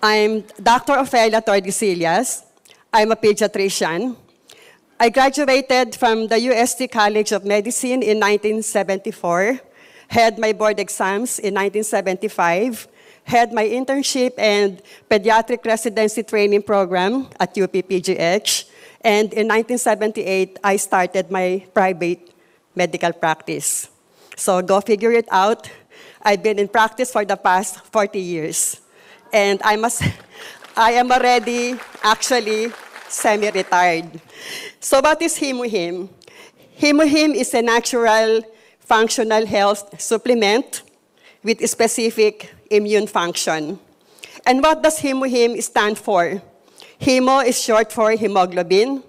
I'm Dr. Ofelia Tordesillas. I'm a pediatrician. I graduated from the UST College of Medicine in 1974, had my board exams in 1975, had my internship and pediatric residency training program at UP-PGH, and in 1978, I started my private medical practice. So go figure it out. I've been in practice for the past 40 years. And I am already actually semi-retired. So what is HemoHim? HemoHim is a natural functional health supplement with a specific immune function. And what does HemoHim stand for? Hemo is short for hemoglobin,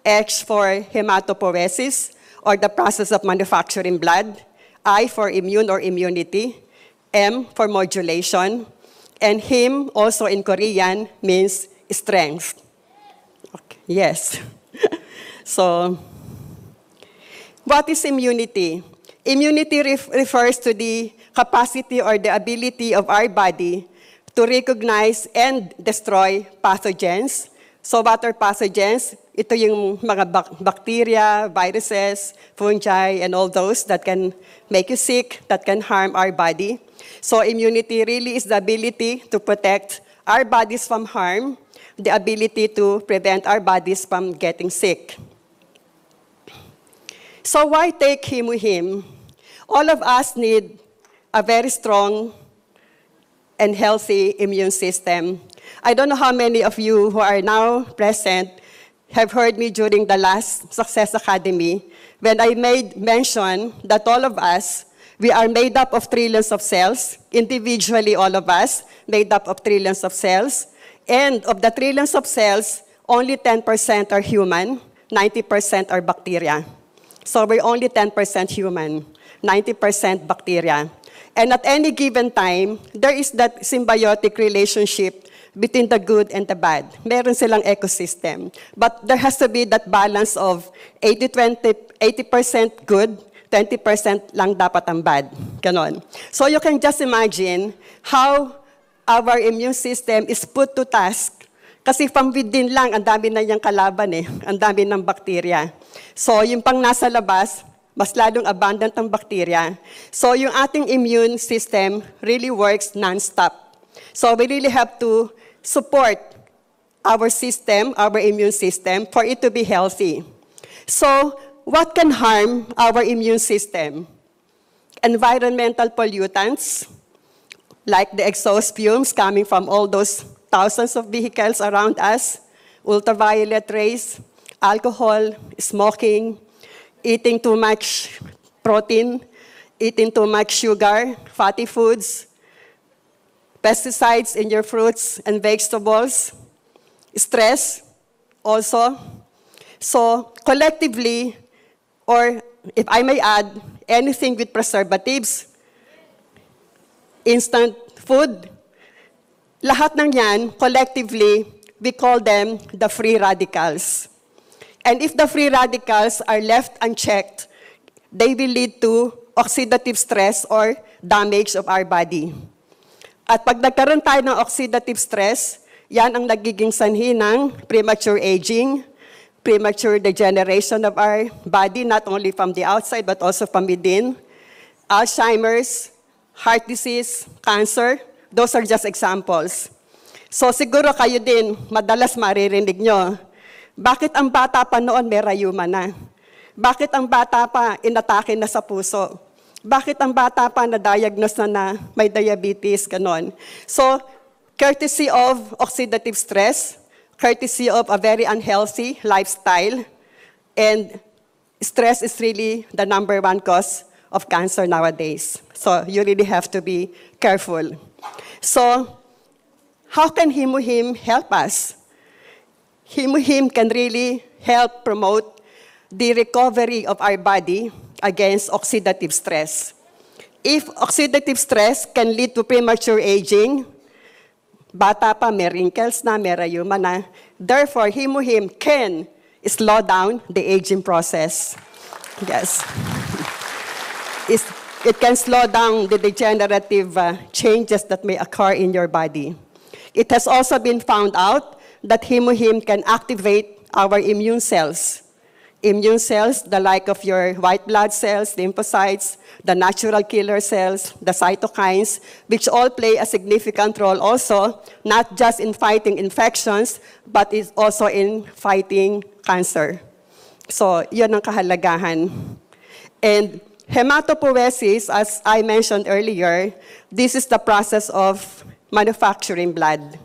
H for hematopoiesis, or the process of manufacturing blood, I for immune or immunity, M for modulation, and Him also in Korean means strength. Okay. Yes. So, what is immunity? Immunity refers to the capacity or the ability of our body to recognize and destroy pathogens. So what are pathogens? Ito yung mga bacteria, viruses, fungi, and all those that can make you sick, that can harm our body. So immunity really is the ability to protect our bodies from harm, the ability to prevent our bodies from getting sick. So why take HemoHim? All of us need a very strong and healthy immune system. I don't know how many of you who are now present have heard me during the last Success Academy when I made mention that all of us, we are made up of trillions of cells, individually all of us, made up of trillions of cells. And of the trillions of cells, only 10% are human, 90% are bacteria. So we're only 10% human, 90% bacteria. And at any given time, there is that symbiotic relationship between the good and the bad. Meron silang ecosystem. But there has to be that balance of 80% good, 20% lang dapat ang bad. Ganon. So you can just imagine how our immune system is put to task. Kasi from within lang, ang dami na niyang kalaban eh. Ang dami ng bacteria. So yung pang nasa labas, mas lalong abundant ang bacteria. So yung ating immune system really works non-stop. So we really have to support our system, our immune system, for it to be healthy. So what can harm our immune system? Environmental pollutants, like the exhaust fumes coming from all those thousands of vehicles around us, ultraviolet rays, alcohol, smoking, eating too much protein, eating too much sugar, fatty foods, pesticides in your fruits and vegetables, stress also. So collectively, or if I may add, anything with preservatives, instant food, lahat ng yan, collectively, we call them the free radicals. And if the free radicals are left unchecked, they will lead to oxidative stress or damage of our body. At pag nagkaroon tayo ng oxidative stress, yan ang nagiging sanhi ng premature aging, premature degeneration of our body, not only from the outside but also from within. Alzheimer's, heart disease, cancer, those are just examples. So siguro kayo din, madalas maririnig nyo, bakit ang bata pa noon may rayuma na? Bakit ang bata pa inatake na sa puso? Bakit ang bata pa na-diagnose na may diabetes, ganon? So, courtesy of oxidative stress, courtesy of a very unhealthy lifestyle, and stress is really the #1 cause of cancer nowadays. So, you really have to be careful. So, how can HemoHim help us? HemoHim can really help promote the recovery of our body against oxidative stress. If oxidative stress can lead to premature aging, bata pa, may wrinkles na, may rayuma na. Therefore, HemoHim can slow down the aging process. Yes. It can slow down the degenerative changes that may occur in your body. It has also been found out that hemohim can activate our immune cells. Immune cells, the like of your white blood cells, lymphocytes, the natural killer cells, the cytokines, which all play a significant role also, not just in fighting infections, but is also in fighting cancer. So, yun ang kahalagahan. And hematopoiesis, as I mentioned earlier, this is the process of manufacturing blood.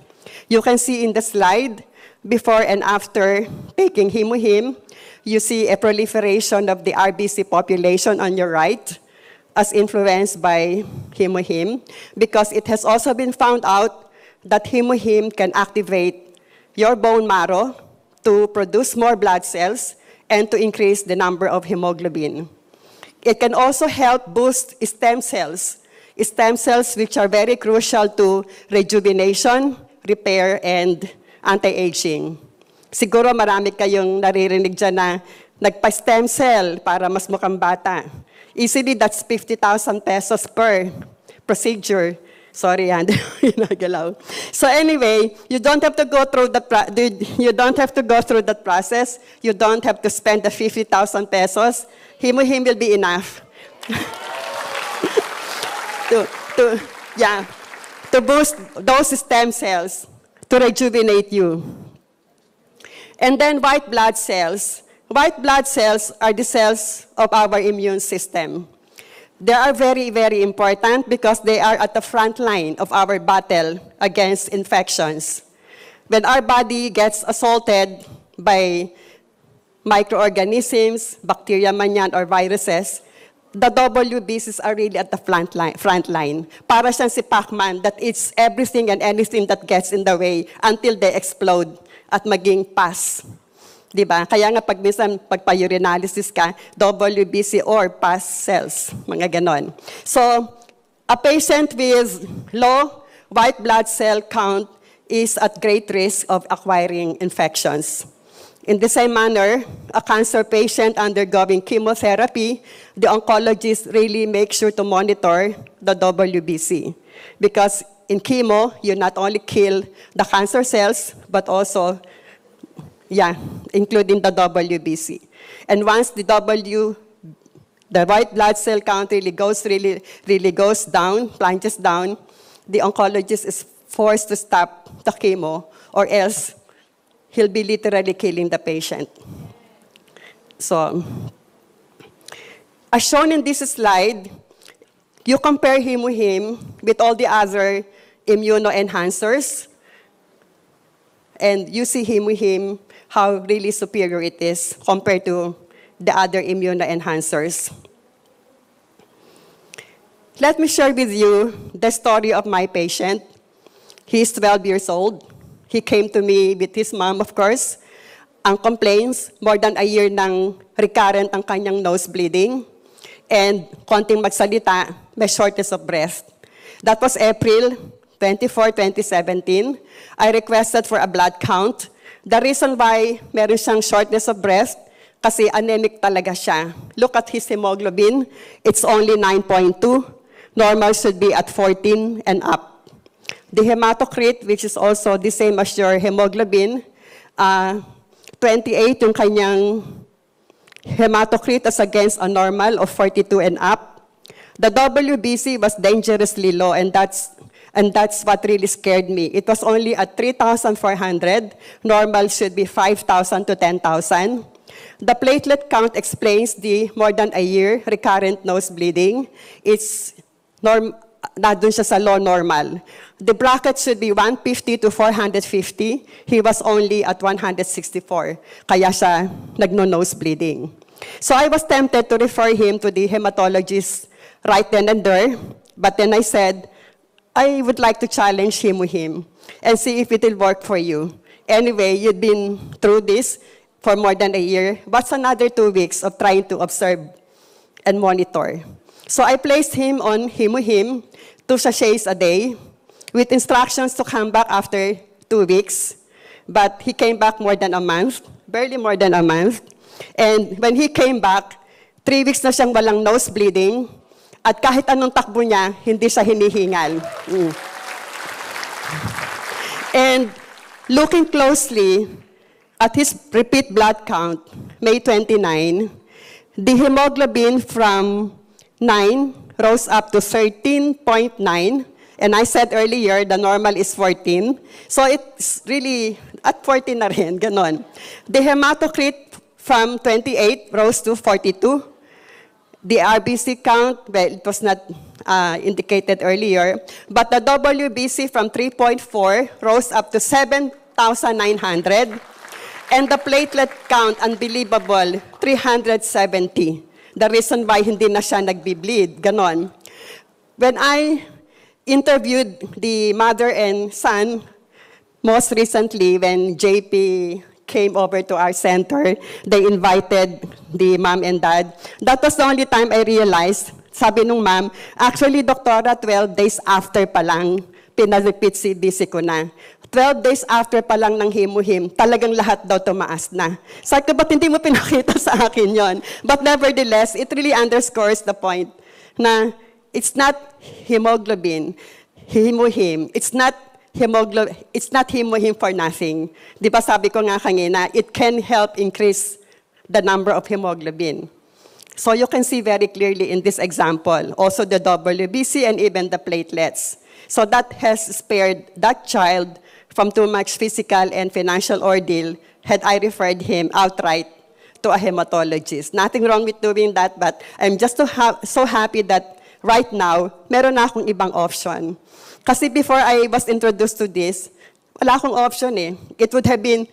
You can see in the slide, before and after taking hemohim, you see a proliferation of the RBC population on your right as influenced by hemohim, because it has also been found out that hemohim can activate your bone marrow to produce more blood cells and to increase the number of hemoglobin. It can also help boost stem cells which are very crucial to rejuvenation, repair, and anti-aging. Siguro marami kayong naririnig dyan na nagpa-stem cell para mas mukhang bata. Easily, that's 50,000 pesos per procedure. Sorry, yan. Nagalaw. So anyway, you don't have to go through that process. You don't have to spend the 50,000 pesos. Hemohim will be enough. to boost those stem cells, to rejuvenate you. And then white blood cells. White blood cells are the cells of our immune system. They are very, very important because they are at the front line of our battle against infections. When our body gets assaulted by microorganisms, bacteria man yan, or viruses, the WBCs are really at the front line. Para siyang si Pac-Man that eats everything and anything that gets in the way until they explode at maging pus. Diba? Kaya nga pag minsan pagpa-urinalysis ka, WBC or pus cells, mga ganon. So, a patient with low white blood cell count is at great risk of acquiring infections. In the same manner, a cancer patient undergoing chemotherapy, the oncologist really makes sure to monitor the WBC. Because in chemo, you not only kill the cancer cells, but also, including the WBC. And once the white blood cell count really goes down, plunges down, the oncologist is forced to stop the chemo, or else he'll be literally killing the patient. So, as shown in this slide, you compare hemohim with all the other immunoenhancers, and you see hemohim, how really superior it is compared to the other immunoenhancers. Let me share with you the story of my patient. He's 12 years old. He came to me with his mom, of course. Ang complaints, more than a year nang recurrent ang kanyang nose bleeding, and konting magsalita, may shortness of breath. That was April 24, 2017. I requested for a blood count. The reason why meron siyang shortness of breath, kasi anemic talaga siya. Look at his hemoglobin. It's only 9.2. Normal should be at 14 and up. The hematocrit, which is also the same as your hemoglobin, 28 yung kanyang hematocrit as against a normal of 42 and up. The WBC was dangerously low, and that's what really scared me. It was only at 3,400. Normal should be 5,000 to 10,000. The platelet count explains the more than a year recurrent nose bleeding. It's nandun siya sa low normal. The bracket should be 150 to 450. He was only at 164. Kaya siya nagno-nose bleeding. So I was tempted to refer him to the hematologist right then and there. But then I said, I would like to challenge hemohim and see if it will work for you. Anyway, you've been through this for more than a year. What's another 2 weeks of trying to observe and monitor? So I placed him on hemohim, 2 sachets a day, with instructions to come back after 2 weeks. But he came back more than a month, barely more than a month. And when he came back, 3 weeks na siyang walang nose bleeding, at kahit anong takbo niya, hindi siya hinihingal. And looking closely at his repeat blood count, May 29, the hemoglobin from 9 rose up to 13.9. And I said earlier, the normal is 14. So it's really at 14 na rin, ganon. The hematocrit from 28 rose to 42. The RBC count, well, it was not indicated earlier, but the WBC from 3.4 rose up to 7,900. And the platelet count, unbelievable, 370. The reason why hindi na siya nagbi-bleed, ganon. When I interviewed the mother and son, most recently when JP came over to our center, they invited the mom and dad. That was the only time I realized, sabi nung mom, actually, doktora, 12 days after pa lang, pina-repeat CBC ko na. 12 days after pa lang ng himuhim, talagang lahat daw tumaas na. Sabi ko, ba't hindi mo pinakita sa akin yon? But nevertheless, it really underscores the point na it's not hemoglobin, himuhim. It's not himuhim for nothing. Di ba sabi ko nga kanina, it can help increase the number of hemoglobin. So you can see very clearly in this example, also the WBC and even the platelets. So that has spared that child from too much physical and financial ordeal had I referred him outright to a hematologist. Nothing wrong with doing that, but I'm just so happy that right now, meron na akong ibang option. Kasi before I was introduced to this, wala akong option eh. It would have been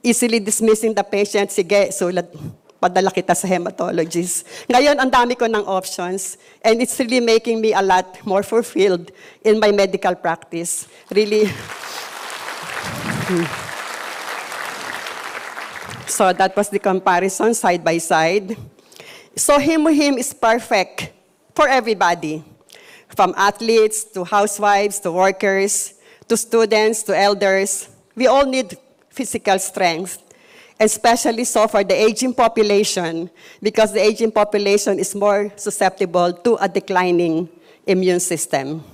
easily dismissing the patient, sige, sulat, padala kita sa hematologist. Ngayon, ang dami ko ng options, and it's really making me a lot more fulfilled in my medical practice. Really. So that was the comparison side by side. So himuhim is perfect for everybody, from athletes to housewives to workers to students to elders. We all need physical strength, especially so for the aging population, because the aging population is more susceptible to a declining immune system.